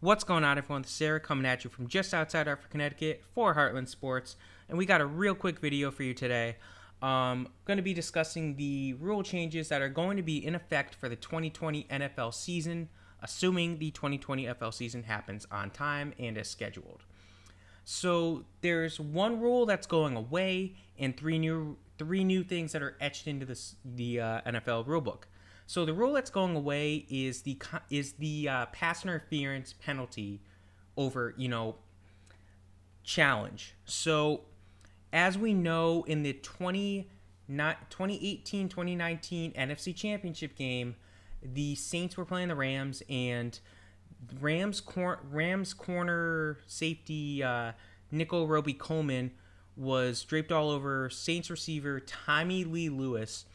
What's going on, everyone? This is Sarah coming at you from just outside Hartford, Connecticut for Heartland Sports, and we got a real quick video for you today. Going to be discussing the rule changes that are going to be in effect for the 2020 NFL season, assuming the 2020 NFL season happens on time and as scheduled. So there's one rule that's going away, and three new things that are etched into the NFL rulebook. So the rule that's going away is the pass interference penalty over challenge. So as we know, in the 2018-2019 NFC Championship game, the Saints were playing the Rams, and Rams corner safety Nickel Roby Coleman was draped all over Saints receiver Tommy Lee Lewis,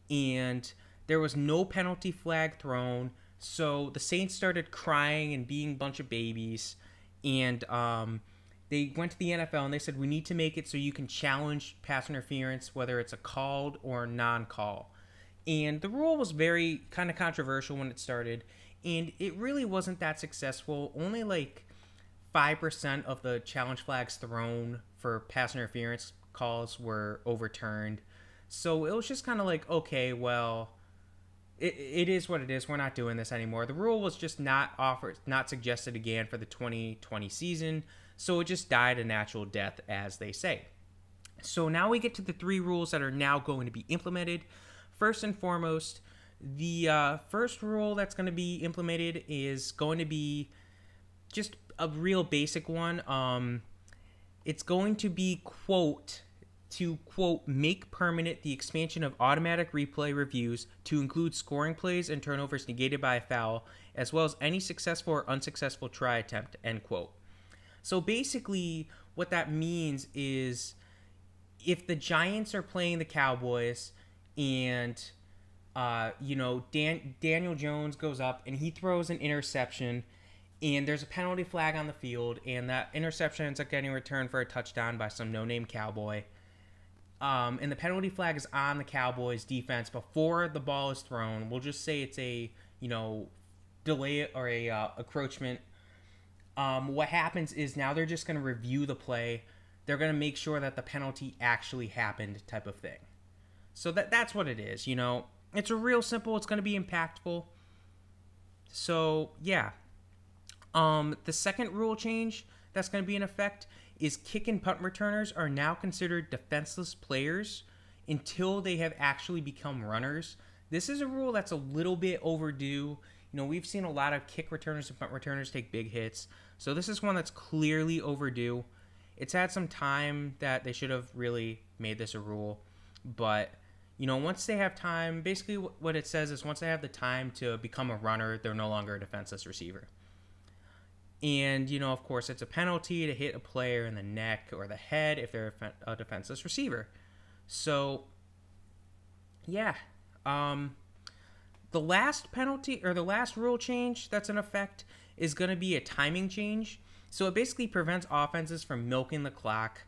and there was no penalty flag thrown. So the Saints started crying and being a bunch of babies, and they went to the NFL and they said, we need to make it so you can challenge pass interference, whether it's a called or non-call. And the rule was very kind of controversial when it started, and it really wasn't that successful. Only like 5% of the challenge flags thrown for pass interference calls were overturned. So it was just kind of like, okay, well, it is what it is. We're not doing this anymore. The rule was just not suggested again for the 2020 season, so it just died a natural death, as they say. So now we get to the three rules that are now going to be implemented. First and foremost, the first rule that's going to be implemented is going to be just a real basic one. It's going to be, quote, make permanent the expansion of automatic replay reviews to include scoring plays and turnovers negated by a foul, as well as any successful or unsuccessful try attempt, end quote. So basically what that means is if the Giants are playing the Cowboys and Daniel Jones goes up and he throws an interception, and there's a penalty flag on the field, and that interception ends up getting returned for a touchdown by some no-name Cowboy, and the penalty flag is on the Cowboys defense before the ball is thrown. We'll just say it's a delay or a encroachment. What happens is now they're just going to review the play. They're going to make sure that the penalty actually happened, type of thing. So that's what it is. It's a real simple. It's going to be impactful. So yeah. The second rule change that's going to be in effect is kick and punt returners are now considered defenseless players until they have actually become runners. This is a rule that's a little bit overdue. We've seen a lot of kick returners and punt returners take big hits. So this is one that's clearly overdue. It's had some time that they should have really made this a rule. But, once they have time, basically what it says is once they have the time to become a runner, they're no longer a defenseless receiver. And, of course, it's a penalty to hit a player in the neck or the head if they're a defenseless receiver. So, yeah. The last penalty or the last rule change that's in effect is going to be a timing change. So it basically prevents offenses from milking the clock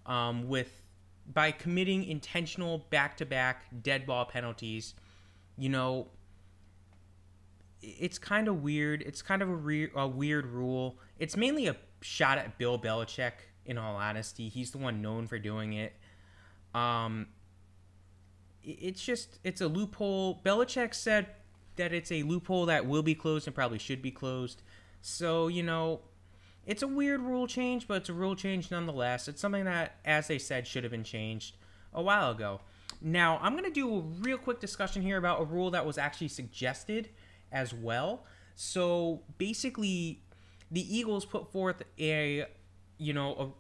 by committing intentional back-to-back dead ball penalties. It's kind of weird. It's kind of a weird rule. It's mainly a shot at Bill Belichick, in all honesty. He's the one known for doing it. It's a loophole. Belichick said that it's a loophole that will be closed and probably should be closed. So, it's a weird rule change, but it's a rule change nonetheless. It's something that, as they said, should have been changed a while ago. Now, I'm going to do a real quick discussion here about a rule that was actually suggested as well. So basically, the Eagles put forth a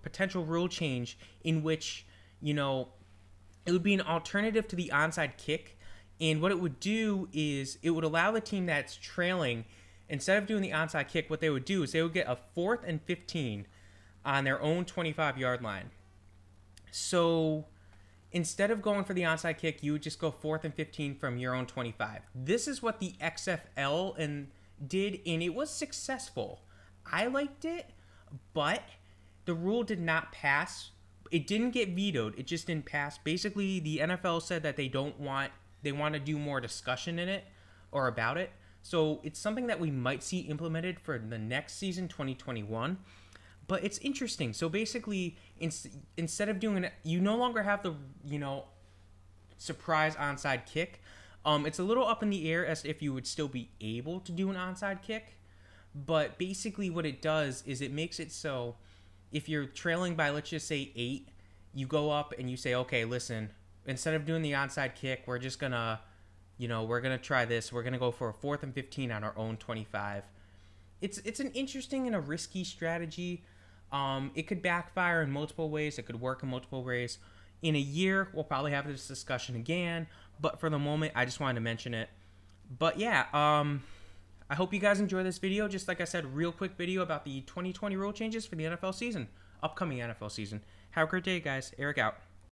potential rule change in which it would be an alternative to the onside kick, and what it would do is it would allow the team that's trailing, instead of doing the onside kick, what they would do is they would get a 4th and 15 on their own 25-yard line. So instead of going for the onside kick, you would just go 4th and 15 from your own 25. This is what the XFL did, and it was successful. I liked it, but the rule did not pass. It didn't get vetoed. It just didn't pass. Basically, the NFL said that they want to do more discussion in it or about it. So it's something that we might see implemented for the next season, 2021. But it's interesting. So basically, instead of doing it, you no longer have the, surprise onside kick. It's a little up in the air as if you would still be able to do an onside kick. But basically what it does is it makes it so if you're trailing by, let's just say 8, you go up and you say, okay, listen, instead of doing the onside kick, we're just going to, we're going to try this. We're going to go for a 4th and 15 on our own 25. It's an interesting and a risky strategy. It could backfire in multiple ways. It could work in multiple ways. In a year, we'll probably have this discussion again. But for the moment, I just wanted to mention it. But yeah, I hope you guys enjoy this video. Just like I said, real quick video about the 2020 rule changes for the NFL season, upcoming NFL season. Have a great day, guys. Eric out.